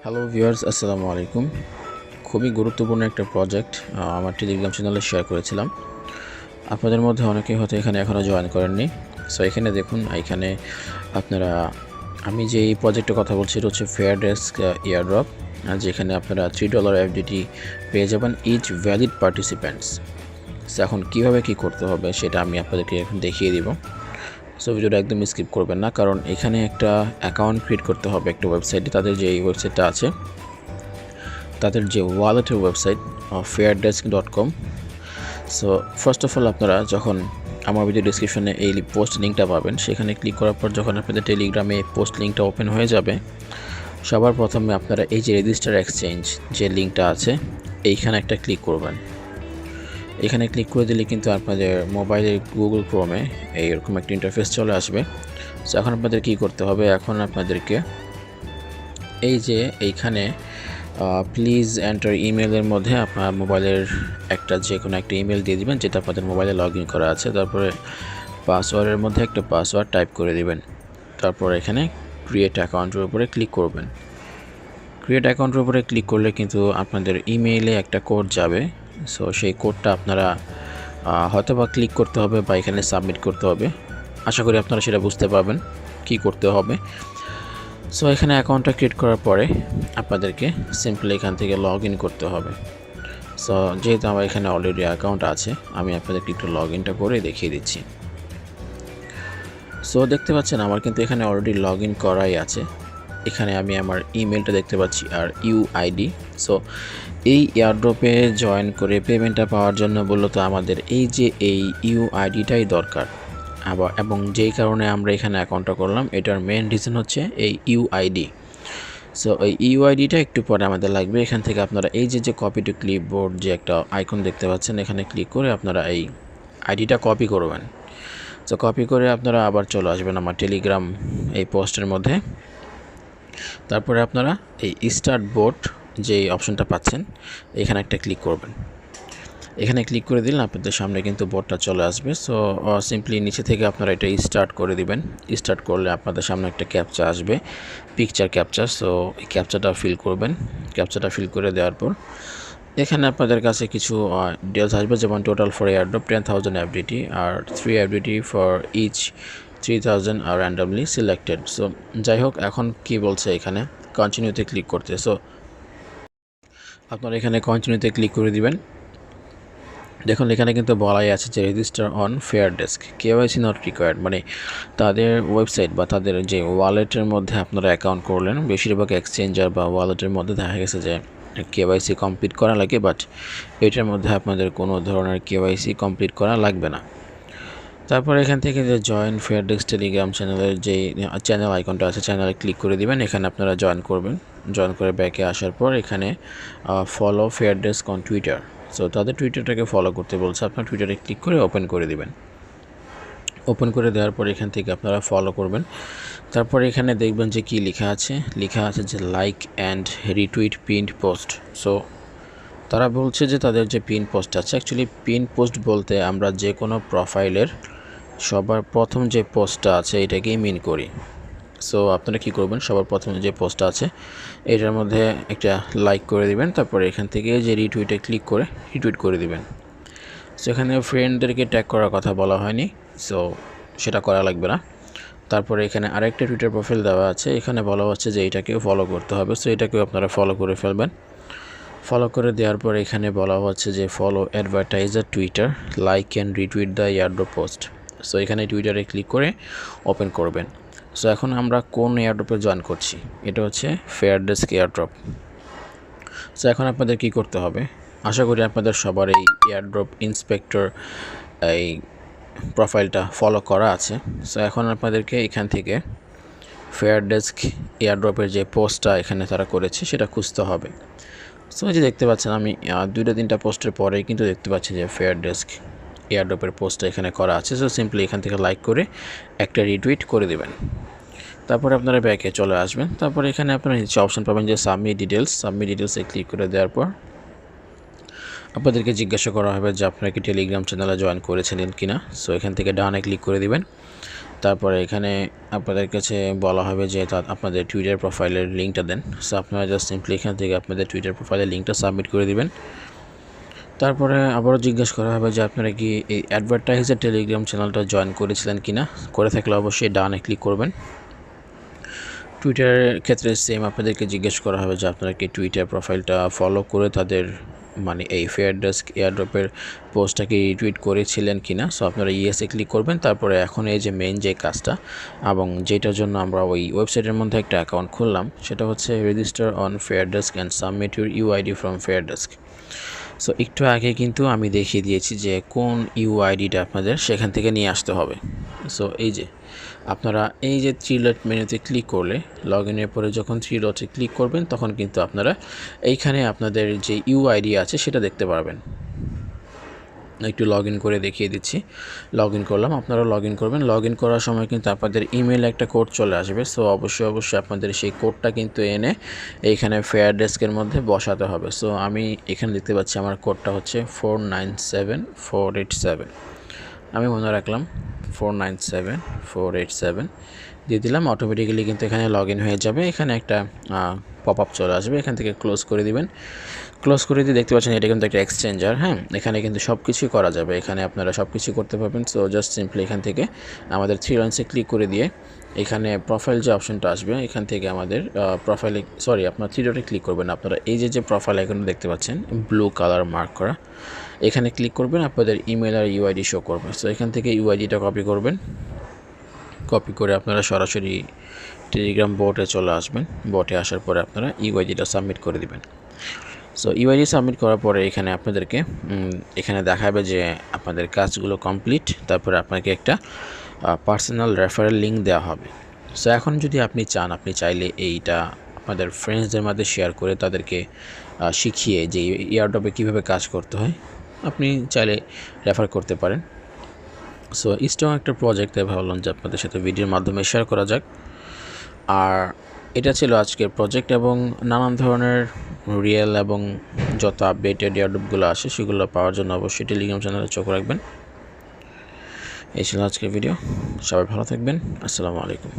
Hello viewers, আসসালামু আলাইকুম। খুবই গুরুত্বপূর্ণ একটা প্রজেক্ট আমার টেলিগ্রাম চ্যানেলে শেয়ার করেছিলাম। আপনাদের মধ্যে অনেকেই হয়তো এখানে এখনও জয়েন করেননি। সো এখানে দেখুন, এখানে আপনারা আমি যে এই প্রজেক্টের কথা বলছি এটা হচ্ছে fairdesk এয়ারড্রপ, যেখানে আপনারা $3 এফডিটি পেয়ে যাবেন ইচ ভ্যালিড পার্টিসিপ্যান্টস। সো এখন কীভাবে কী করতে হবে সেটা আমি আপনাদেরকে এখন দেখিয়ে দিব। সো ভিডিওটা একদম স্কিপ করবেন না, কারণ এখানে একটা অ্যাকাউন্ট ক্রিয়েট করতে হবে একটা ওয়েবসাইটে। তাদের যে ওয়েবসাইটটা আছে, তাদের যে ওয়ালেটের website fairdesk.com। So first of all আপনারা যখন আমার ভিডিও ডিসক্রিপশনে এই পোস্ট লিঙ্কটা পাবেন, সেখানে ক্লিক করার পর যখন আপনাদের টেলিগ্রামে পোস্ট লিঙ্কটা ওপেন হয়ে যাবে, সবার প্রথমে আপনারা এই যে রেজিস্টার এক্সচেঞ্জ যে লিঙ্কটা আছে এইখানে একটা ক্লিক করবেন। এখানে ক্লিক করে দিলে কিন্তু আপনাদের মোবাইলের গুগল ক্রোমে এইরকম একটা ইন্টারফেস চলে আসবে। সো এখন আপনাদের কী করতে হবে, এখন আপনাদেরকে এই যে এইখানে প্লিজ এন্টার ইমেলের মধ্যে আপনার মোবাইলের যে কোনো একটা ইমেল দিয়ে দিবেন যেটা আপনাদের মোবাইলে লগ ইন করা আছে। তারপরে পাসওয়ার্ডের মধ্যে একটা পাসওয়ার্ড টাইপ করে দিবেন। তারপর এখানে ক্রিয়েট অ্যাকাউন্টের উপরে ক্লিক করবেন। ক্রিয়েট অ্যাকাউন্টের উপরে ক্লিক করলে কিন্তু আপনাদের ইমেইলে একটা কোড যাবে। সো সেই কোডটা আপনারা হয়তো বা ক্লিক করতে হবে বা এখানে সাবমিট করতে হবে। আশা করি আপনারা সেটা বুঝতে পারবেন কি করতে হবে। সো এখানে অ্যাকাউন্টটা ক্রিয়েট করার পরে আপনাদেরকে সিম্পলি এখান থেকে লগ ইন করতে হবে। সো যেহেতু আমার এখানে অলরেডি অ্যাকাউন্ট আছে, আমি আপনাদেরকে একটু লগ ইনটা করে দেখিয়ে দিচ্ছি। সো দেখতে পাচ্ছেন আমার কিন্তু এখানে অলরেডি লগ ইন করাই আছে। এখানে আমি আমার ইমেলটা দেখতে পাচ্ছি আর ইউআইডি। সো এই এয়ারড্রপে জয়েন করে পেমেন্টটা পাওয়ার জন্য মূলত আমাদের এই ইউআইডিটাই দরকার। এবং যেই কারণে আমরা এখানে অ্যাকাউন্টটা করলাম, এটার মেন রিজন হচ্ছে এই ইউআইডি। সো এই ইউআইডিটা একটু পরে আমাদের লাগবে। এখান থেকে আপনারা এই যে কপি টু ক্লিপবোর্ড যে একটা আইকন দেখতে পাচ্ছেন, এখানে ক্লিক করে আপনারা এই আইডিটা কপি করবেন। সো কপি করে আপনারা আবার চলে আসবেন আমার টেলিগ্রাম এই পোস্টের মধ্যে। তারপরে আপনারা এই স্টার্ট বোট যে অপশনটা পাচ্ছেন, এখানে একটা ক্লিক করবেন। এখানে ক্লিক করে দিলে আপনাদের সামনে কিন্তু বোর্ডটা চলে আসবে। সো সিম্পলি নিচে থেকে আপনারা এটা স্টার্ট করে দিবেন। স্টার্ট করলে আপনাদের সামনে একটা ক্যাপচা আসবে, পিকচার ক্যাপচা। সো এই ক্যাপচাটা ফিল করবেন। ক্যাপচাটা ফিল করে দেওয়ার পর এখানে আপনাদের কাছে কিছু ডিটেলস আসবে, যেমন টোটাল ফর এয়ারড্রপ 10,000 এফডিটি আর 3 এফডিটি ফর ইচ 3,000 আর র্যান্ডমলি সিলেক্টেড। সো যাই হোক, এখন কি বলছে এখানে কন্টিনিউতে ক্লিক করতে। সো আপনারা এখানে কন্টিনিউতে ক্লিক করে দিবেন। দেখুন এখানে কিন্তু বলাই আছে যে register on fairdesk, KYC not required. মানে তাদের ওয়েবসাইট বা তাদের যে ওয়ালেটের মধ্যে আপনারা অ্যাকাউন্ট করলেন, বেশিরভাগ এক্সচেঞ্জার বা ওয়ালেটের মধ্যে দেখা গেছে যে কেওয়াইসি কমপ্লিট করা লাগে, বাট এটার মধ্যে আপনাদের কোনো ধরনের কেওয়াইসি কমপ্লিট করা লাগবে না। তারপর এখান থেকে যে জয়েন fairdesk টেলিগ্রাম চ্যানেলের যে চ্যানেল আইকনটা আছে, চ্যানেলে ক্লিক করে দিবেন। এখানে আপনারা জয়েন করবেন। জয়েন করে ব্যাকে আসার পর এখানে follow fairdesk on Twitter. So তাদের টুইটারটাকে ফলো করতে বলছে, আপনার টুইটারে ক্লিক করে ওপেন করে দিবেন। ওপেন করে দেওয়ার পর এখান থেকে আপনারা ফলো করবেন। তারপর এখানে দেখবেন যে কি লেখা আছে যে like and retweet pinned post. So তারা বলছে যে তাদের যে পিন পোস্ট আছে, অ্যাকচুয়ালি পিন পোস্ট বলতে আমরা যে কোনো প্রোফাইলের সবার প্রথম যে পোস্টটা আছে এটাকেই মিন করি। সো আপনারা কি করবেন, সবার প্রথমে যে পোস্টটা আছে এটার মধ্যে একটা লাইক করে দিবেন। তারপরে এখান থেকে যে রিটুইটে ক্লিক করে রিটুইট করে দিবেন। সো এখানে ফ্রেন্ডদেরকে ট্যাগ করার কথা বলা হয়নি, সো সেটা করা লাগবে না। তারপরে এখানে আরেকটা টুইটার প্রোফাইল দেওয়া আছে, এখানে বলা হচ্ছে যে এটাকেও ফলো করতে হবে। সো এটাকেও আপনারা ফলো করে ফেলবেন। ফলো করে দেওয়ার পর এখানে বলা হচ্ছে যে follow advertiser Twitter, like and retweet the airdrop post. So এখানে টুইটারে ক্লিক করে ওপেন করবেন। সো এখন আমরা কোন এয়ারড্রপে জয়েন করছি, এটা হচ্ছে fairdesk এয়ারড্রপ। সো এখন আপনাদের কি করতে হবে, আশা করি আপনাদের সবার এই এয়ারড্রপ ইন্সপেক্টর এই প্রোফাইলটা ফলো করা আছে। সো এখন আপনাদেরকে এখান থেকে fairdesk এয়ারড্রপের যে পোস্টটা এখানে তারা করেছে সেটা খুঁজতে হবে। সো এই যে দেখতে পাচ্ছেন আমি 2-3টা পোস্টের পরেই কিন্তু দেখতে পাচ্ছি যে fairdesk এয়ারড্রপের পোস্টটা এখানে করা আছে। সো সিম্পলি এখান থেকে লাইক করে একটা রিটুইট করে দেবেন। তারপরে আপনারা ব্যাকে চলে আসবেন। তারপরে এখানে আপনারা নিচে অপশন পাবেন যে সাবমিট ডিটেলসে ক্লিক করে দেওয়ার পর আপনাদেরকে জিজ্ঞাসা করা হবে যে আপনারা কি টেলিগ্রাম চ্যানেলে জয়েন করেছিলেন কিনা। সো এখান থেকে ডানে ক্লিক করে দিবেন। তারপরে এখানে আপনাদের কাছে বলা হবে যে আপনাদের টুইটার প্রোফাইলের লিঙ্কটা দেন। সো আপনারা জাস্ট সিম্পলি এখান থেকে আপনাদের টুইটার প্রোফাইলের লিঙ্কটা সাবমিট করে দিবেন। তারপরে আবারও জিজ্ঞেস করা হবে যে আপনারা কি এই অ্যাডভার্টাইজার টেলিগ্রাম চ্যানেলটা জয়েন করেছিলেন কি না। করে থাকলে অবশ্যই ডানে ক্লিক করবেন। টুইটারের ক্ষেত্রে সেম আপনাদেরকে জিজ্ঞেস করা হবে যে আপনারা কি টুইটার প্রোফাইলটা ফলো করে তাদের মানে এই ফেয়ারডেস্ক এয়ারড্রপের পোস্টটাকে রিটুইট করেছিলেন কি না। সো আপনারা ইয়েসে ক্লিক করবেন। তারপরে এখন এই যে মেইন যে কাজটা এবং যেটার জন্য আমরা ওই ওয়েবসাইটের মধ্যে একটা অ্যাকাউন্ট খুললাম সেটা হচ্ছে register on Fairdesk and submit your UID from Fairdesk. So একটু আগে কিন্তু আমি দেখিয়ে দিয়েছি যে কোন ইউআইডিটা আপনাদের সেখান থেকে নিয়ে আসতে হবে। সো এই যে আপনারা এই যে থ্রি ডট মেনুতে ক্লিক করলে লগ ইনের পরে যখন থ্রি ডটে ক্লিক করবেন তখন কিন্তু আপনারা এইখানে আপনাদের যে ইউআইডি আছে সেটা দেখতে পারবেন। একটু লগ ইন করে দেখিয়ে দিচ্ছি। লগ ইন করলাম, আপনারা লগ ইন করবেন। লগ ইন করার সময় কিন্তু আপনাদের ইমেলে একটা কোড চলে আসবে। সো অবশ্যই আপনাদের সেই কোডটা কিন্তু এনে এইখানে ফেয়ারডেস্কের মধ্যে বসাতে হবে। সো আমি এখানে দেখতে পাচ্ছি আমার কোডটা হচ্ছে 497487। আমি মনে রাখলাম 497487 দিয়ে দিলাম। অটোমেটিক্যালি কিন্তু এখানে লগ ইন হয়ে যাবে। এখানে একটা পপ আপ চলে আসবে, এখান থেকে ক্লোজ করে দিবেন। ক্লোজ করে দিয়ে দেখতে পাচ্ছেন এটা কিন্তু একটা এক্সচেঞ্জার। হ্যাঁ, এখানে কিন্তু সব কিছুই করা যাবে, এখানে আপনারা সব কিছুই করতে পারবেন। সো জাস্ট সিম্পলি এখান থেকে আমাদের থ্রি লাইন্সে ক্লিক করে দিয়ে এখানে প্রোফাইল যে অপশনটা আসবে এখান থেকে আমাদের প্রোফাইলে আপনার থ্রি ডটে ক্লিক করবেন। আপনারা এই যে প্রোফাইল আইকন দেখতে পাচ্ছেন ব্লু কালার মার্ক করা, এখানে ক্লিক করবেন, আপনাদের ইমেল আর ইউআইডি শো করবে। সো এখান থেকে ইউআইডিটা কপি করবেন। কপি করে আপনারা সরাসরি টেলিগ্রাম বোটে চলে আসবেন। বোটে আসার পরে আপনারা ইউআইডিটা সাবমিট করে দিবেন। সো ইউআইডি সাবমিট করার পরে এখানে আপনাদেরকে এখানে দেখাবে যে আপনাদের কাজগুলো কমপ্লিট। তারপরে আপনাকে একটা পার্সোনাল রেফারেল লিঙ্ক দেওয়া হবে। সো এখন যদি আপনি চান, আপনি চাইলে এইটা আপনাদের ফ্রেন্ডসদের মধ্যে শেয়ার করে তাদেরকে শিখিয়ে যে এয়ারড্রপে কীভাবে কাজ করতে হয় আপনি চাইলে রেফার করতে পারেন। সো স্ট্রং একটা প্রজেক্ট, তাই ভাবলাম যে আপনাদের সাথে ভিডিওর মাধ্যমে শেয়ার করা যাক। আর এটা ছিল আজকের প্রজেক্ট এবং নানান ধরনের রিয়েল এবং যত আপডেটেড এয়ারড্রপগুলো আসে সেগুলো পাওয়ার জন্য অবশ্যই টেলিগ্রাম চ্যানেলে চোখ রাখবেন। এই ছিল আজকের ভিডিও। সবাই ভালো থাকবেন। আসসালামু আলাইকুম।